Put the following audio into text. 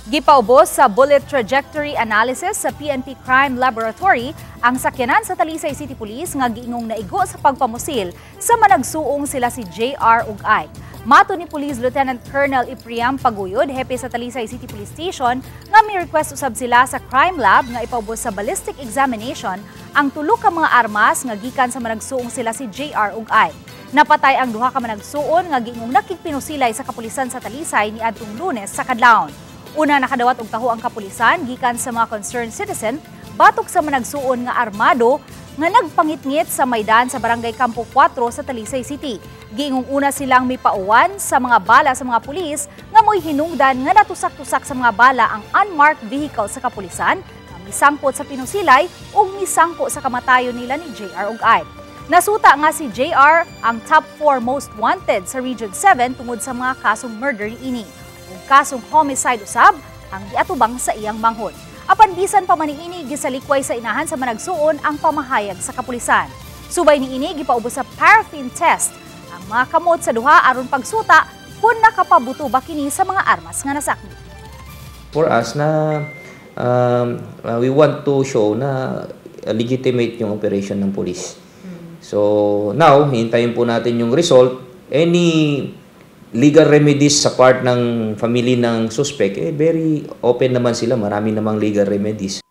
Gipaubos sa bullet trajectory analysis sa PNP Crime Laboratory ang sakyanan sa Talisay City Police nga giingong naigo sa pagpamusil sa managsuong sila si JR ug I. Mato ni Police Lieutenant Colonel Ipriam Paguyod, hepe sa Talisay City Police Station, nga may request usab sila sa crime lab nga ipaubos sa ballistic examination ang tulo ka mga armas nga gikan sa managsuong sila si JR ug I. Napatay ang duha ka managsuon nga giingong nakikpinusilay sa kapulisan sa Talisay niadtong Lunes sa kadlawon. Una nakadawat og taho ang kapulisan gikan sa mga concerned citizen batok sa managsuon nga armado nga nagpangitngit sa Maydan sa Barangay Campo 4 sa Talisay City. Giingong una silang mipauwan sa mga bala sa mga pulis nga mo'y hinungdan nga natusak-tusak sa mga bala ang unmarked vehicle sa kapulisan nga misangpot sa pinusilay ug misangko sa kamatayon nila ni JR ug I. Nasuta nga si JR ang top 4 most wanted sa Region 7 tungod sa mga kasong murder niini. Ug kasong homicide usab ang giatubang sa iyang manghod. Apan bisan pa man niini gisalikway sa inahan sa managsuon ang pamahayag sa kapulisan. Subay niini gipaubos sa paraffin test ang mga kamot sa duha aron pagsuta kung nakapabuto ba kini sa mga armas nga nasakmi. For us na we want to show na legitimate yung operation ng police. So now, hintayin po natin yung result. Any legal remedies sa part ng family ng suspect, very open naman sila. Marami namang legal remedies.